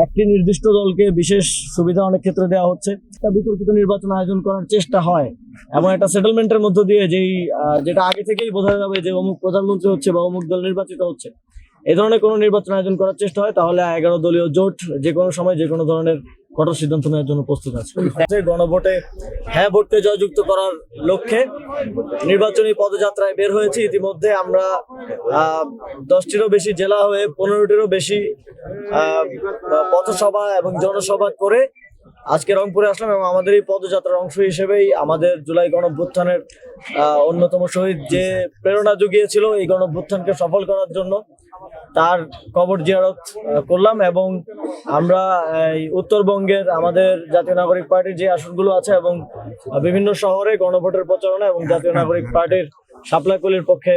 একটি নির্দিষ্ট দলকে বিশেষ সুবিধা অনেক ক্ষেত্রে দেওয়া হচ্ছে। একটা বিতর্কিত নির্বাচন আয়োজন করার চেষ্টা হয় এবং একটা সেটেলমেন্টের মধ্য দিয়ে যেটা আগে থেকেই বোঝা যাবে যে অমুক প্রধানমন্ত্রী হচ্ছে বা অমুক দল নির্বাচিত হচ্ছে, এই ধরনের কোনো নির্বাচন আয়োজন করার চেষ্টা হয়, তাহলে 11 দলীয় জোট যে কোনো সময় যে কোনো ধরনের কঠোর সিদ্ধান্ত নেওয়ার জন্য প্রস্তুত আছে। গণভোটে হ্যাঁ ভোটকে জয়যুক্ত করার লক্ষ্যে নির্বাচনী পদযাত্রায় বের হয়েছি। ইতিমধ্যে আমরা 10টিরও বেশি জেলা হয়ে 15টিরও বেশি পথসভা এবং জনসভা করে আজকে রংপুরে আসলাম এবং আমাদের এই পদযাত্রার অংশ হিসেবেই আমাদের জুলাই গণঅভ্যুত্থানের অন্যতম শহীদ যে প্রেরণা জুগিয়েছিল এই গণঅভ্যুত্থানকে সফল করার জন্য, তার কবর জিয়ারত করলাম। এবং আমরা উত্তরবঙ্গের আমাদের জাতীয় নাগরিক পার্টির যে আসনগুলো আছে এবং বিভিন্ন শহরে গণভোটের প্রচারণা এবং জাতীয় নাগরিক পার্টির শাপলাকলির পক্ষে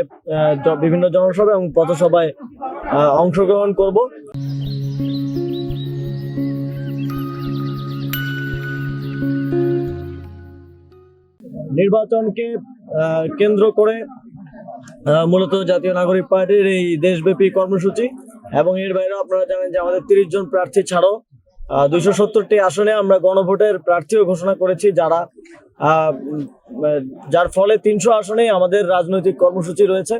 বিভিন্ন জনসভা এবং পথসভায় অংশগ্রহণ করব। নির্বাচনকে কেন্দ্র করে মূলত জাতীয় নাগরিক পার্টির এই দেশব্যাপী কর্মসূচি এবং এর বাইরেও আপনারা জানেন যে আমাদের 30 জন প্রার্থী ছাড়াও 270টি আসনে আমরা গণভোটের প্রার্থীও ঘোষণা করেছি, যার ফলে 300 আসনেই আমাদের রাজনৈতিক কর্মসূচি রয়েছে।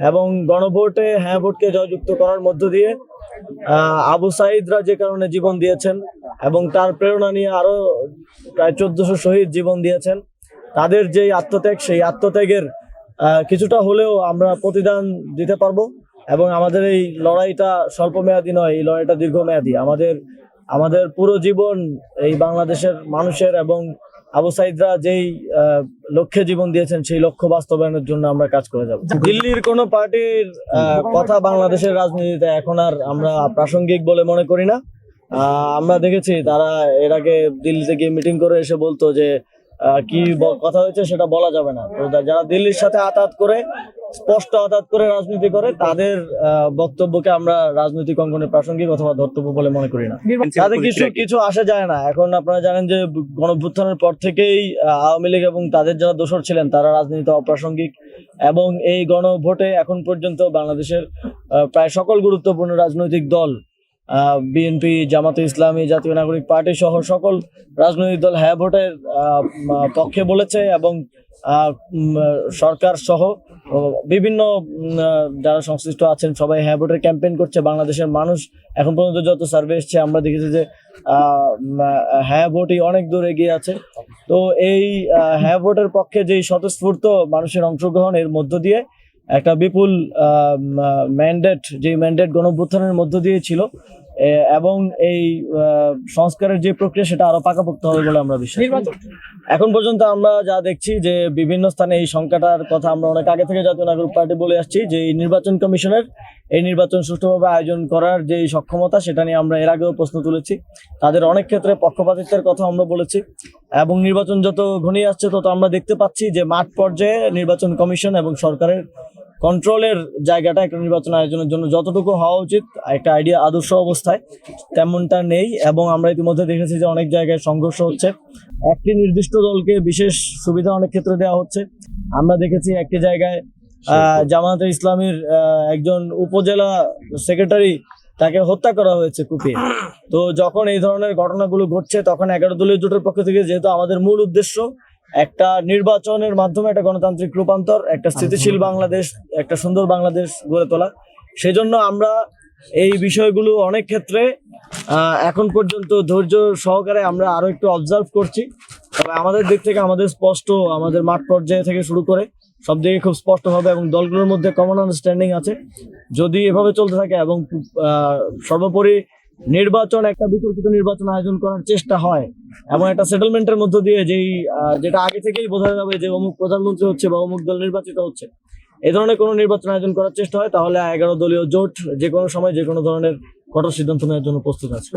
এবং গণভোটে হ্যাঁ ভোটকে জয়যুক্ত করার মধ্য দিয়ে আবু সাঈদরা যে কারণে জীবন দিয়েছেন এবং তার প্রেরণা নিয়ে আরো প্রায় 1400 শহীদ জীবন দিয়েছেন, তাদের যে আত্মত্যাগ, সেই আত্মত্যাগের কিছুটা হলেও আমরা প্রতিদান দিতে পারবো। এবং আমাদের এই লড়াইটা স্বল্প মেয়াদী নয়, এই লড়াইটা দীর্ঘমেয়াদী। আমাদের পুরো জীবন এই বাংলাদেশের মানুষের এবং আবু সাঈদরা যেই লক্ষ্যে জীবন দিয়েছেন সেই লক্ষ্য বাস্তবায়নের জন্য আমরা কাজ করে যাব। দিল্লির কোনো পার্টির কথা বাংলাদেশের রাজনীতিতে এখন আর আমরা প্রাসঙ্গিক বলে মনে করি না। আমরা দেখেছি তারা এর আগে দিল্লিতে গিয়ে মিটিং করে এসে বলতো যে কি কথা হয়েছে সেটা বলা যাবে না। তো যারা দিল্লির সাথে স্পষ্ট আতাত করে রাজনীতি করে, তাদের বক্তব্যকে আমরা রাজনৈতিক অঙ্গনে প্রাসঙ্গিক অথবা ধর্তব্য বলে মনে করি না। তাদের কিছু আসা যায় না। এখন আপনারা জানেন যে গণঅভ্যুত্থানের পর থেকেই আওয়ামী লীগ এবং তাদের যারা দোসর ছিলেন তারা রাজনীতিতে অপ্রাসঙ্গিক, এবং এই গণভোটে এখন পর্যন্ত বাংলাদেশের প্রায় সকল গুরুত্বপূর্ণ রাজনৈতিক দল, বিএনপি, জামাতে ইসলামী, জাতীয় নাগরিক পার্টি সহ সকল রাজনৈতিক দল হ্যাঁ ভোটের পক্ষে বলেছে। এবং সরকার সহ বিভিন্ন যারা সংশ্লিষ্ট আছেন সবাই হ্যাঁ ভোটের ক্যাম্পেইন করছে। বাংলাদেশের মানুষ এখন পর্যন্ত যত সার্ভে এসছে আমরা দেখেছি যে হ্যাঁ ভোটই অনেক দূর এগিয়ে আছে। তো এই হ্যাঁ ভোটের পক্ষে যে স্বতঃস্ফূর্ত মানুষের অংশগ্রহণ, এর মধ্য দিয়ে একটা বিপুল ম্যান্ডেট গণঅভ্যুত্থানের মধ্য দিয়ে ছিল, এবং এই সংস্কারের যে প্রক্রিয়া সেটা আরো পাকাপোক্ত হবে বলে আমরা বিশ্বাস করি। এখন পর্যন্ত আমরা যা দেখছি যে বিভিন্ন স্থানে এই সংখ্যাটার কথা আমরা অনেক আগে থেকে জাতীয় নাগরিক পার্টি বলে আসছি যে এই নির্বাচন কমিশনের এই নির্বাচন সুষ্ঠুভাবে আয়োজন করার যে সক্ষমতা, সেটা নিয়ে আমরা এর আগেও প্রশ্ন তুলেছি। তাদের অনেক ক্ষেত্রে পক্ষপাতিত্বের কথা আমরা বলেছি। এবং নির্বাচন যত ঘনিয়ে আসছে তত আমরা দেখতে পাচ্ছি যে মাঠ পর্যায়ে নির্বাচন কমিশন এবং সরকারের কন্ট্রোলের জায়গাটা একটা নির্বাচন আয়োজনের জন্য যতটুকু হওয়া উচিত একটা আদর্শ অবস্থায় তেমনটা নেই। এবং আমরা ইতিমধ্যে দেখেছি যে অনেক জায়গায় সংঘর্ষ হচ্ছে। একটি নির্দিষ্ট দলকে বিশেষ সুবিধা অনেক ক্ষেত্রে দেওয়া হচ্ছে। আমরা দেখেছি একটি জায়গায় জামাতে ইসলামীর একজন উপজেলা সেক্রেটারি, তাকে হত্যা করা হয়েছে কুপিয়ে। তো যখন এই ধরনের ঘটনাগুলো ঘটছে তখন 11 দলীয় জোটের পক্ষ থেকে, যেহেতু আমাদের মূল উদ্দেশ্য একটা নির্বাচনের মাধ্যমে একটা গণতান্ত্রিক রূপান্তর, একটা স্থিতিশীল বাংলাদেশ, একটা সুন্দর বাংলাদেশ গড়ে তোলা, সেজন্য আমরা এই বিষয়গুলো অনেক ক্ষেত্রে এখন পর্যন্ত ধৈর্য সহকারে আমরা আরো একটু অবজার্ভ করছি। তবে আমাদের দিক থেকে আমাদের মাঠ পর্যায়ে থেকে শুরু করে সব দিকে খুব স্পষ্ট হবে এবং দলগুলোর মধ্যে কমন আন্ডারস্ট্যান্ডিং আছে। যদি এভাবে চলতে থাকে এবং সর্বোপরি একটা বিতর্কিত নির্বাচন আয়োজন করার চেষ্টা হয় এবং একটা সেটেলমেন্টের মধ্য দিয়ে যেটা আগে থেকেই বোঝা যাবে যে অমুক প্রধানমন্ত্রী হচ্ছে বা অমুক দল নির্বাচিত হচ্ছে, এই ধরনের কোনো নির্বাচন আয়োজন করার চেষ্টা হয়, তাহলে 11 দলীয় জোট যে কোনো সময় যে কোনো ধরনের কঠোর সিদ্ধান্ত নেওয়ার জন্য প্রস্তুত আছে।